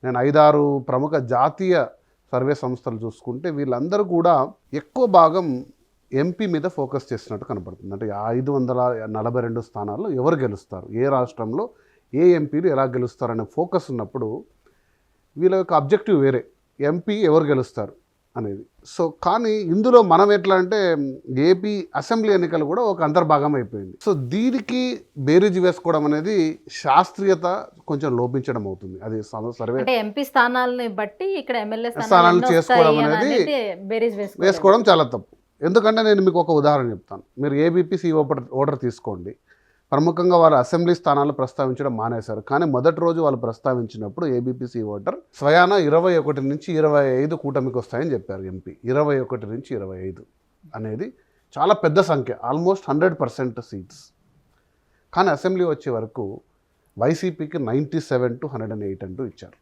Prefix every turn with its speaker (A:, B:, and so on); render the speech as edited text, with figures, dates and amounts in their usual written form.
A: నేను 5-6 ప్రముఖ జాతీయ సర్వే సంస్థలు చూసుకుంటే వీళ్ళందరూ కూడా ఎక్కువ భాగం ఎంపీ మీద ఫోకస్ చేసినట్టు కనపడుతుంది. అంటే 542 స్థానాల్లో ఎవరు గెలుస్తారు, ఏ రాష్ట్రంలో ఏ ఎంపీలు ఎలా గెలుస్తారనే ఫోకస్ ఉన్నప్పుడు వీళ్ళ యొక్క అబ్జెక్టివ్ వేరే, ఎంపీ ఎవరు గెలుస్తారు అనేది. సో కానీ ఇందులో మనం ఎట్లా అంటే ఏపీ అసెంబ్లీ ఎన్నికలు కూడా ఒక అంతర్భాగం అయిపోయింది. సో దీనికి బేరీజు వేసుకోవడం అనేది శాస్త్రీయత కొంచెం లోపించడం అవుతుంది. అది సర్వే
B: అంటే ఎంపీ స్థానాలని బట్టి ఇక్కడ ఎమ్మెల్యే
A: స్థానాలు చేసుకోవడం అనేది
B: బేరీజ్
A: వేసుకోవడం చాలా తప్పు. ఎందుకంటే నేను మీకు ఒక ఉదాహరణ చెప్తాను. మీరు ఏబీపీ ఓటర్ తీసుకోండి. ప్రముఖంగా వాళ్ళు అసెంబ్లీ స్థానాలు ప్రస్తావించడం మానేశారు. కానీ మొదటి రోజు వాళ్ళు ప్రస్తావించినప్పుడు ఏబీపీసీ ఓటర్ స్వయాన 21 నుంచి 25 కూటమికి వస్తాయని చెప్పారు. ఎంపీ 21 నుంచి 25 అనేది చాలా పెద్ద సంఖ్య, ఆల్మోస్ట్ 100% సీట్స్. కానీ అసెంబ్లీ వచ్చే వరకు వైసీపీకి 97 to 108 అంటూ ఇచ్చారు.